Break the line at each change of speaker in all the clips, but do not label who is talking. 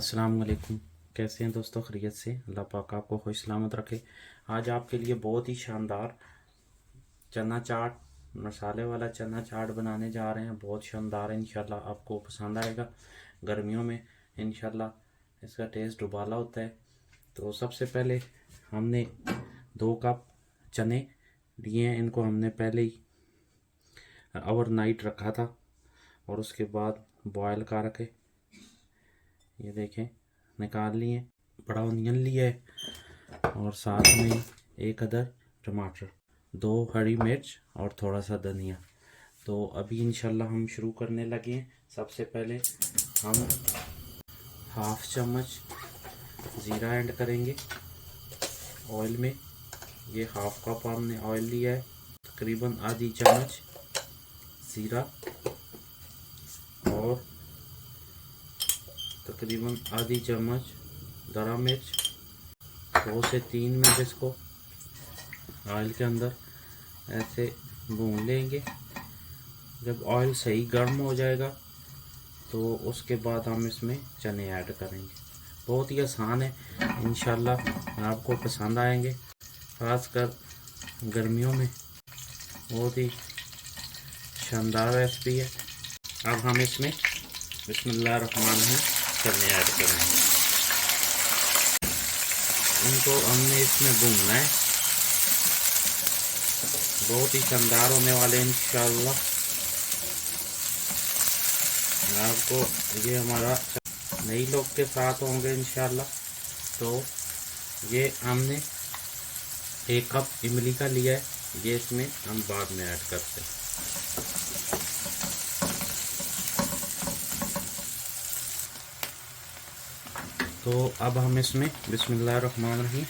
अस्सलाम वालेकुम। कैसे हैं दोस्तों? खैरियत से? अल्लाह पाक आपको खुश सलामत रखे। आज आपके लिए बहुत ही शानदार चना चाट, मसाले वाला चना चाट बनाने जा रहे हैं। बहुत शानदार है, इंशाल्लाह आपको पसंद आएगा। गर्मियों में इंशाल्लाह इसका टेस्ट उबाला होता है। तो सबसे पहले हमने 2 कप चने लिए हैं। इनको हमने पहले ही ओवरनाइट रखा था और उसके बाद बॉयल करके ये देखें निकाल लिए। बड़ा ऑनियन लिया है और साथ में 1 अदर टमाटर, 2 हरी मिर्च और थोड़ा सा धनिया। तो अभी इंशाल्लाह हम शुरू करने लगे हैं। सबसे पहले हम हाफ चम्मच ज़ीरा ऐड करेंगे ऑयल में। ये हाफ कप हमने ऑयल लिया है। तकरीबन आधी चम्मच ज़ीरा और तकरीबन आधी चम्मच दरा मिर्च, 2 से 3 मिनट इसको ऑयल के अंदर ऐसे भून लेंगे। जब ऑयल सही गर्म हो जाएगा तो उसके बाद हम इसमें चने ऐड करेंगे। बहुत ही आसान है, इंशाल्लाह आपको पसंद आएंगे। खासकर गर्मियों में बहुत ही शानदार रेसिपी है। अब हम इसमें बिस्मिल्लाहिर्रहमानिर्रहीम चने ऐड करेंगे। इनको हमने इसमें भूनना है। बहुत ही शानदार होने वाले इंशाल्लाह। आपको ये हमारा नई लोग के साथ होंगे इंशाल्लाह। तो ये हमने 1 कप इमली का लिया है, ये इसमें हम बाद में ऐड करते हैं। तो अब हम इसमें बिस्मिल्लाहिर्रहमानिर्रहीम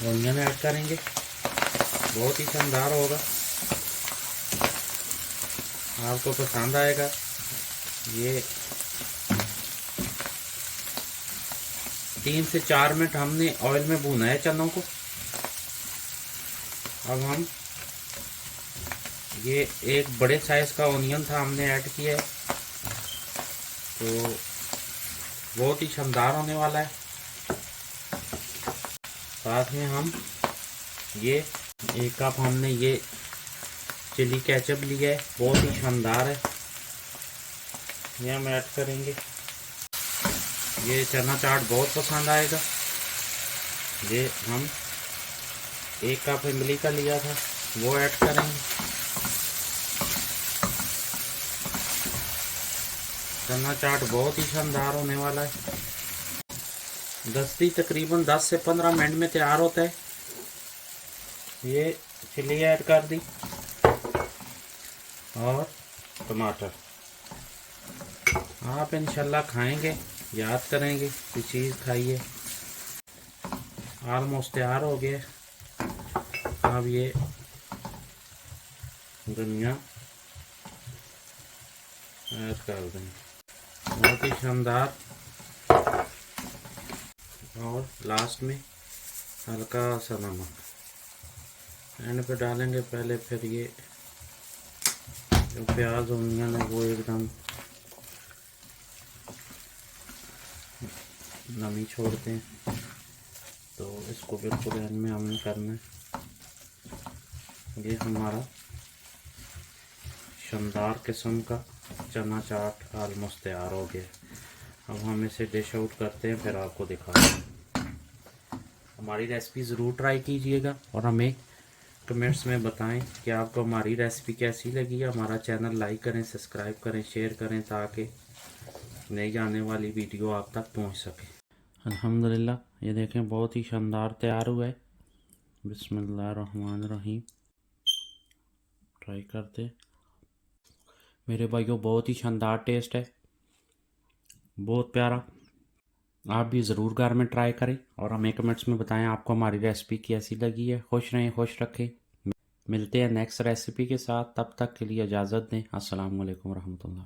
ऑनियन ऐड करेंगे। बहुत ही शानदार होगा, आपको पसंद आएगा। ये 3 से 4 मिनट हमने ऑयल में भूना है चनों को। अब हम ये एक बड़े साइज का ऑनियन था हमने ऐड किया है। तो बहुत ही शानदार होने वाला है। साथ में हम ये 1 कप हमने ये चिली केचप लिया है, बहुत ही शानदार है, ये हम ऐड करेंगे। ये चना चाट बहुत पसंद आएगा। ये हम 1 कप इमली का लिया था वो ऐड करेंगे। चना चाट बहुत ही शानदार होने वाला है। तकरीबन 10 से 15 मिनट में तैयार होता है। ये चिली ऐड कर दी और टमाटर। आप इंशाल्लाह खाएंगे, याद करेंगे कि चीज़ खाइए। ऑलमोस्ट तैयार हो गया। अब ये धनिया ऐड कर देंगे, बहुत ही शानदार। और लास्ट में हल्का सा नमक एंड पे डालेंगे पहले। फिर ये जो प्याज ऑनियन है वो एकदम नमी छोड़ते हैं, तो इसको बिल्कुल एंड में हमने करना है। ये हमारा शानदार किस्म का चना चाट ऑलमोस्ट तैयार हो गया। अब हम इसे डिश आउट करते हैं, फिर आपको दिखाते हैं। हमारी रेसिपी ज़रूर ट्राई कीजिएगा और हमें कमेंट्स में बताएं कि आपको हमारी रेसिपी कैसी लगी। हमारा चैनल लाइक करें, सब्सक्राइब करें, शेयर करें ताकि नई आने वाली वीडियो आप तक पहुंच सके। अल्हम्दुलिल्लाह, ये देखें बहुत ही शानदार तैयार हुआ है। बिस्मिल्लाहिर्रहमानिर्रहीम ट्राई करते मेरे भाइयों, बहुत ही शानदार टेस्ट है, बहुत प्यारा। आप भी ज़रूर घर में ट्राई करें और हमें कमेंट्स में बताएं आपको हमारी रेसिपी कैसी लगी है। खुश रहें, खुश रखें। मिलते हैं नेक्स्ट रेसिपी के साथ, तब तक के लिए इजाज़त दें। अस्सलाम वालेकुम रहमतुल्लाह।